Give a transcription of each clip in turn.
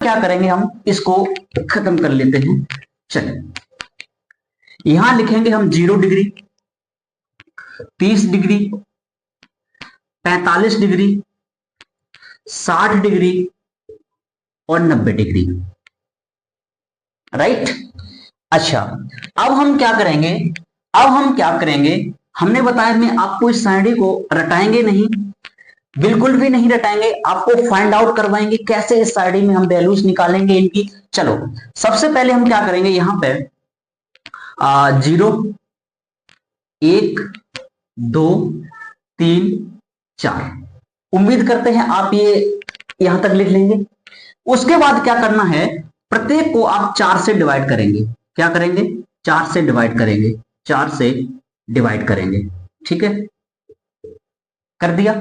क्या करेंगे, हम इसको खत्म कर लेते हैं। चलिए यहां लिखेंगे हम 0 डिग्री, 30 डिग्री, 45 डिग्री, 60 डिग्री और 90 डिग्री। राइट। अच्छा, अब हम क्या करेंगे, हमने बताया मैं आपको इस सारणी को रटाएंगे नहीं, बिल्कुल भी नहीं रटाएंगे, आपको फाइंड आउट करवाएंगे कैसे इस सारणी में हम वैल्यूज निकालेंगे इनकी। चलो सबसे पहले हम क्या करेंगे, यहां पे 0, 1, 2, 3, 4, उम्मीद करते हैं आप ये यहां तक लिख लेंगे। उसके बाद क्या करना है, प्रत्येक को आप 4 से डिवाइड करेंगे। क्या करेंगे, 4 से डिवाइड करेंगे, 4 से डिवाइड करेंगे। ठीक है, कर दिया।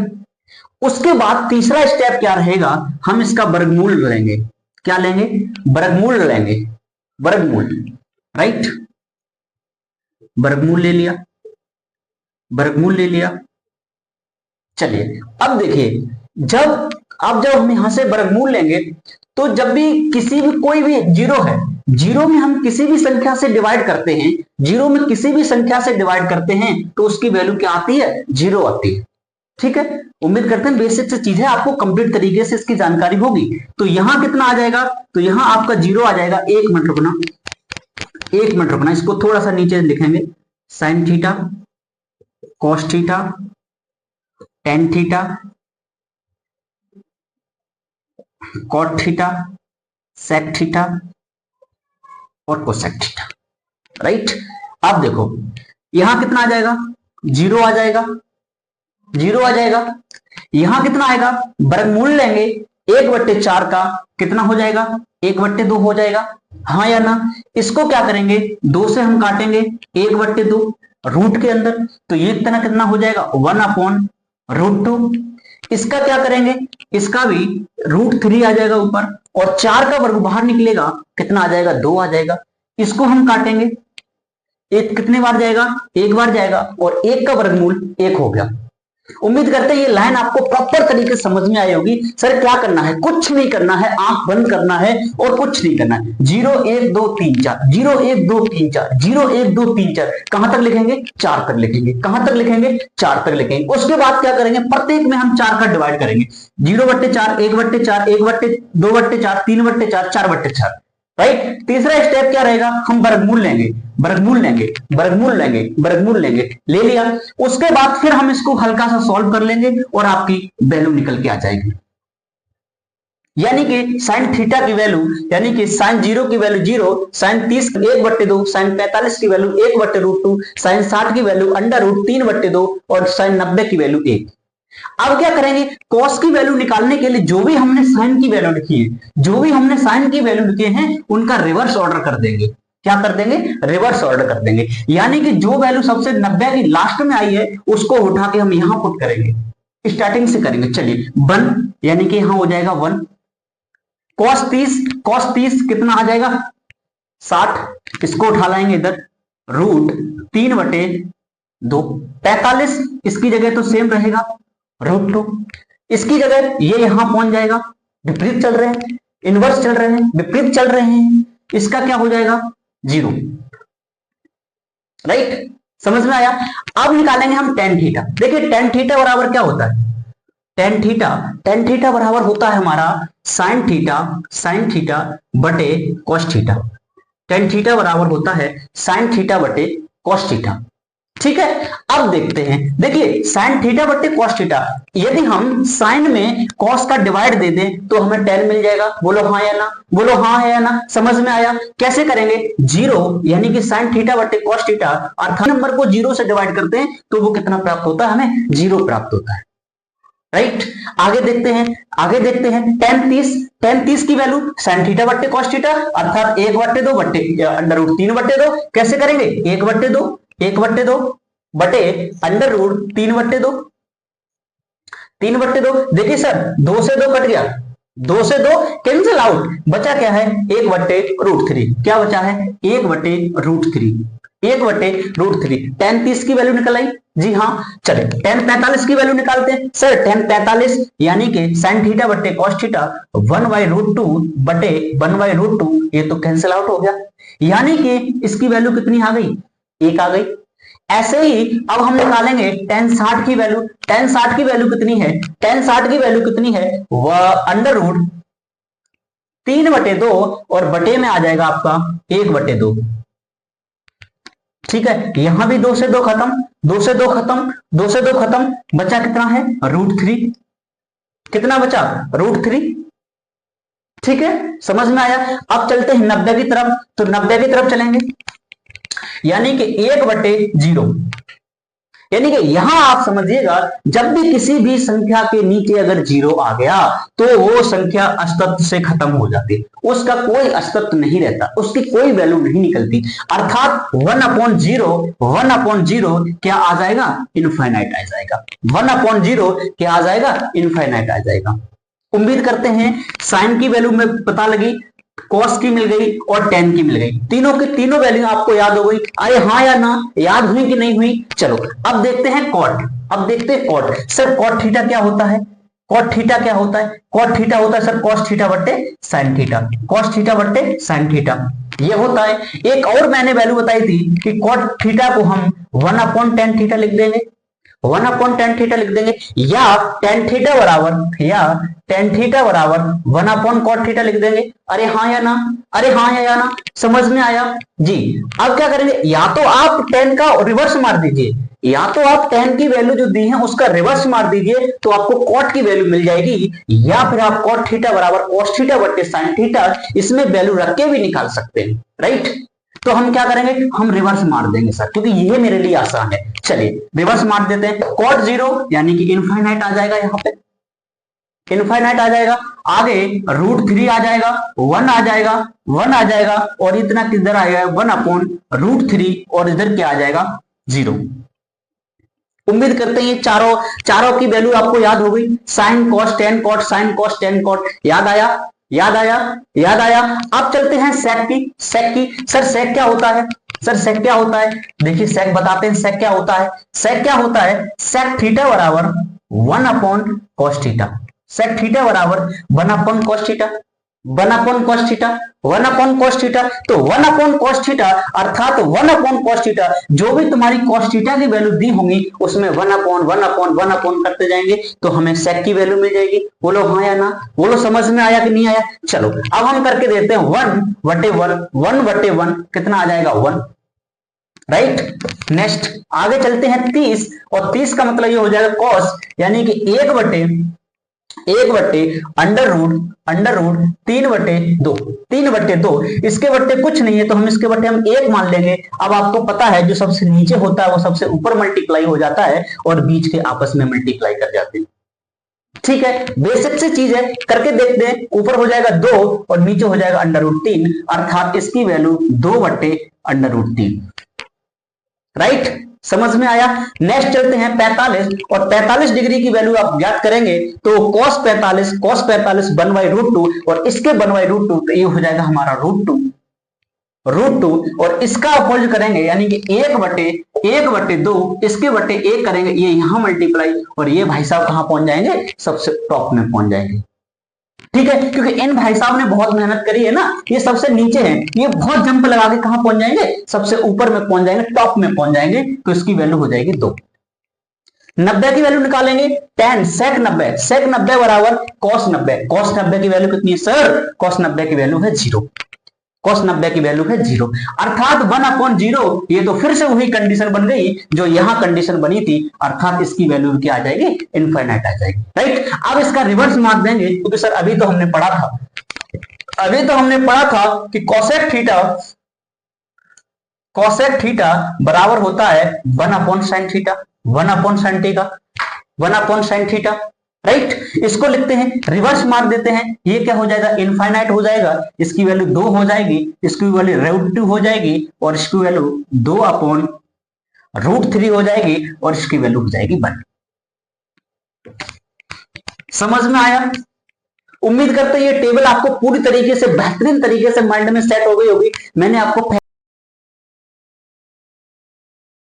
उसके बाद तीसरा स्टेप क्या रहेगा, हम इसका वर्गमूल लेंगे। क्या लेंगे, वर्गमूल लेंगे, वर्गमूल। राइट, वर्गमूल ले लिया, वर्गमूल ले लिया। चलिए अब देखिए, जब हम यहां से वर्गमूल लेंगे तो जब भी किसी भी कोई भी जीरो है, जीरो में हम किसी भी संख्या से डिवाइड करते हैं, जीरो में किसी भी संख्या से डिवाइड करते हैं तो उसकी वैल्यू क्या आती है, 0 आती है। ठीक है, उम्मीद करते हैं बेसिक से चीजें आपको कंप्लीट तरीके से इसकी जानकारी होगी। तो यहां कितना आ जाएगा, तो यहां आपका 0 आ जाएगा। 1 मिनट रुकना, 1 मिनट रुकना, इसको थोड़ा सा नीचे लिखेंगे। Sine theta, cos theta, tan theta, cot theta, sec theta और कोसेक थीटा। राइट, अब देखो यहां कितना आ जाएगा, 0 आ जाएगा, 0 आ जाएगा। यहां कितना आएगा, वर्गमूल लेंगे 1/4 का, कितना हो जाएगा, 1/2 हो जाएगा। हाँ या ना, इसको क्या करेंगे, 2 से हम काटेंगे 1/2 रूट के अंदर, तो ये कितना हो जाएगा, 1/√2। इसका क्या करेंगे, इसका भी √3 आ जाएगा ऊपर, और 4 का वर्ग बाहर निकलेगा, कितना आ जाएगा, 2 आ जाएगा। इसको हम काटेंगे, एक कितने बार जाएगा, 1 बार जाएगा, और 1 का वर्गमूल 1 हो गया। उम्मीद करते हैं ये लाइन आपको प्रॉपर तरीके से समझ में आई होगी। सर क्या करना है, कुछ नहीं करना है, आंख बंद करना है और कुछ नहीं करना है। 0 1 2 3 4, 0 1 2 3 4, 0 1 2 3 4, कहां तक लिखेंगे, 4 तक लिखेंगे। कहां तक लिखेंगे, 4 तक लिखेंगे। उसके बाद क्या करेंगे, प्रत्येक में हम 4 का डिवाइड करेंगे। 0/4, 1/4, 1/2/4, 3/4, 4/4। राइट, तीसरा स्टेप क्या रहेगा, हम वर्गमूल लेंगे, वर्गमूल लेंगे, वर्गमूल लेंगे, वर्गमूल लेंगे, ले लिया। उसके बाद फिर हम इसको हल्का सा सॉल्व कर लेंगे और आपकी वैल्यू निकल के आ जाएगी। यानी कि साइन थीटा की वैल्यू, यानी कि साइन 0 की वैल्यू 0, साइन 30 1/2, साइन 45 की वैल्यू 1/√2, साइन 60 की वैल्यू √3/2 और साइन 90 की वैल्यू 1। अब क्या करेंगे, कॉस की वैल्यू निकालने के लिए जो भी हमने साइन की वैल्यू लिखी है, जो भी हमने साइन की वैल्यू लिखे हैं उनका रिवर्स ऑर्डर कर देंगे। क्या कर देंगे, रिवर्स ऑर्डर कर देंगे। यानी कि जो वैल्यू सबसे 90 की लास्ट में आई है उसको उठा के हम यहां पुट करेंगे, स्टार्टिंग से करेंगे। चलिए 1, यानी कि यहां हो जाएगा 1। कॉस 30 कितना आ जाएगा, 60, इसको उठा लाएंगे इधर, √3/2। 45 इसकी जगह तो सेम रहेगा, √2। इसकी जगह ये यहां पहुंच जाएगा, विपरीत चल रहे हैं, इनवर्स चल रहे हैं, विपरीत चल रहे हैं, इसका क्या हो जाएगा, 0। राइट, समझ में आया। अब निकालेंगे हम टेन थीटा। देखिए टेन थीटा बराबर क्या होता है, टेन थीटा बराबर होता है हमारा साइन थीटा बटे कॉस थीटा। टेन थीटा बराबर होता है साइन थीटा बटे कॉस थीटा। ठीक है, अब देखते हैं, देखिए साइन थीटा बटे कॉस थीटा, यदि हम साइन में कॉस का डिवाइड दे दें तो हमें टेन मिल जाएगा। बोलो हाँ या ना, बोलो हाँ है या ना, समझ में आया। कैसे करेंगे, 0 यानी कि साइन थीटा बटे कॉस थीटा, अर्थात नंबर को 0 से डिवाइड करते हैं तो वो कितना प्राप्त होता है, हमें 0 प्राप्त होता है। राइट, आगे देखते हैं टेन 30 की वैल्यू साइन थीटा बटे कॉस थीटा, अर्थात 1/2 बटे √3/2। कैसे करेंगे, 1/2 बटे √3/2, 3/2। देखिए सर 2 से 2 कट गया, 2 से 2 कैंसिल आउट, बचा क्या है, 1/√3। क्या बचा है, 1/√3। 1/√3। tan 30 की वैल्यू निकल आई। जी हाँ, चले tan 45 की वैल्यू निकालते हैं। सर tan 45 यानी कि sin थीटा बटे cos थीटा 1/√2 बटे 1/√2, ये तो कैंसिल आउट हो गया, यानी कि इसकी वैल्यू कितनी आ गई, 1 आ गई। ऐसे ही अब हम निकालेंगे tan 60 की वैल्यू। tan 60 की वैल्यू कितनी है, tan 60 की वैल्यू कितनी है, वह √3/2 और बटे में आ जाएगा आपका 1/2। ठीक है, यहां भी 2 से 2 खत्म, 2 से 2 खत्म, 2 से 2 खत्म, बचा कितना है, √3। कितना बचा, √3। ठीक है, समझ में आया। अब चलते हैं 90 की तरफ, तो 90 की तरफ चलेंगे, यानी कि 1/0। यानी कि यहां आप समझिएगा, जब भी किसी भी संख्या के नीचे अगर 0 आ गया तो वो संख्या अस्तित्व से खत्म हो जाती है, उसका कोई अस्तित्व नहीं रहता, उसकी कोई वैल्यू नहीं निकलती। अर्थात 1/0 क्या आ जाएगा, इनफाइनाइट आ जाएगा। 1/0 क्या आ जाएगा, इनफाइनाइट आ जाएगा। उम्मीद करते हैं साइन की वैल्यू में पता लगी, कॉस की मिल गई और टेन की मिल गई, तीनों की तीनों वैल्यू आपको याद हो गई। अरे हाँ या ना, याद हुई कि नहीं हुई। चलो अब देखते हैं कॉट। अब देखते हैं कॉट। सर कॉट थीटा क्या होता है, कॉट थीटा क्या होता है, कॉट थीटा होता है सर कॉस थीटा बट्टे साइन थीटा, कॉस थीटा बट्टे साइन थीटा, ये होता है। एक और मैंने वैल्यू बताई थी कि कॉट थीटा को हम 1/tan थीटा लिख देंगे, 1/tan थीटा लिख देंगे, या tan थीटा बराबर 1/cot थीटा लिख देंगे। अरे हाँ या ना, अरे हाँ या ना, समझ में आया जी। अब क्या करेंगे, या तो आप tan का रिवर्स मार दीजिए, या तो आप tan की वैल्यू जो दी है उसका रिवर्स मार दीजिए तो आपको cot की वैल्यू मिल जाएगी, या फिर आप cot थीटा बराबर cos थीटा बट्टे sin थीटा इसमें वैल्यू रख के भी निकाल सकते हैं, राइट। तो हम क्या करेंगे, हम रिवर्स मार देंगे सर, क्योंकि ये मेरे लिए आसान है। चलिए रिवर्स मार देते हैं, cot 0 यानी कि इनफाइनाइट आ जाएगा, यहाँ पे इनफाइनाइट आ जाएगा, आगे √3 आ जाएगा, 1 आ जाएगा, 1 आ जाएगा, और इतना किधर आएगा 1/√3, और इधर क्या आ जाएगा 0। उम्मीद करते हैं ये चारों की वैल्यू आपको याद हो गई। Sine cos tan cot, sine cos tan cot, याद आया, याद आया, याद आया। अब चलते हैं सेक की। सेक की, सर सेक क्या होता है, सर सेक क्या होता है, देखिए सेक बताते हैं सेक क्या होता है। सेक क्या होता है, सेक थीटा बराबर 1/cos थीटा, सेक थीटा बराबर 1/cos theta, 1/cos theta, 1/cos theta. तो 1/cos थीटा अर्थात 1/cos थीटा, जो भी तुम्हारी cos थीटा की वैल्यू दी होंगी उसमें 1/1 करते जाएंगे तो हमें सेक की वैल्यू मिल जाएगी। बोलो हाँ या ना, बोलो समझ में आया कि नहीं आया। चलो अब हम करके देते हैं 1/1 कितना आ जाएगा 1, राइट। नेक्स्ट आगे चलते हैं 30, और 30 का मतलब ये हो जाएगा cos, यानी कि 1/√3/2, 3/2, इसके बट्टे कुछ नहीं है तो हम इसके बट्टे हम 1 मान लेंगे। अब आपको पता है जो सबसे नीचे होता है वो सबसे ऊपर मल्टीप्लाई हो जाता है और बीच के आपस में मल्टीप्लाई कर जाते हैं। ठीक है, बेसिक सी चीज है, करके देखते हैं। ऊपर हो जाएगा 2 और नीचे हो जाएगा √3, अर्थात इसकी वैल्यू 2/√3, राइट। समझ में आया। नेक्स्ट चलते हैं 45, और 45 डिग्री की वैल्यू आप याद करेंगे तो cos 45 1/√2, और इसके 1/√2 तो ये हो जाएगा हमारा √2, और इसका अपोज करेंगे यानी कि 1/2, इसके बट्टे 1 करेंगे, ये यहां मल्टीप्लाई, और ये भाई साहब कहां पहुंच जाएंगे, सबसे टॉप में पहुंच जाएंगे। ठीक है, क्योंकि इन भाई साहब ने बहुत मेहनत करी है ना, ये सबसे नीचे है, ये बहुत जंप लगा के कहां पहुंच जाएंगे, सबसे ऊपर में पहुंच जाएंगे, टॉप में पहुंच जाएंगे, तो इसकी वैल्यू हो जाएगी 2। 90 की वैल्यू निकालेंगे, tan sec 90 बराबर cos 90 की वैल्यू कितनी है सर, cos 90 की वैल्यू है 0, cos 90 की वैल्यू है 0, अर्थात 1/0। ये तो फिर से वही कंडीशन बन गई जो यहां कंडीशन बनी थी, अर्थात इसकी वैल्यू क्या आ जाएगी, इनफाइनाइट आ जाएगी, राइट। अब इसका रिवर्स मार देंगे, क्योंकि सर अभी तो हमने पढ़ा था कि cosec थीटा बराबर होता है 1/sin theta, 1/sin theta, right. इसको लिखते हैं, रिवर्स मार देते हैं, ये क्या हो जाएगा, इनफाइनाइट हो जाएगा, इसकी वैल्यू 2 हो जाएगी, इसकी वैल्यू √2 हो जाएगी, और इसकी वैल्यू 2/√3 हो जाएगी, और इसकी वैल्यू हो जाएगी 1। समझ में आया। उम्मीद करते हैं ये टेबल आपको पूरी तरीके से बेहतरीन तरीके से माइंड में सेट हो गई होगी। मैंने आपको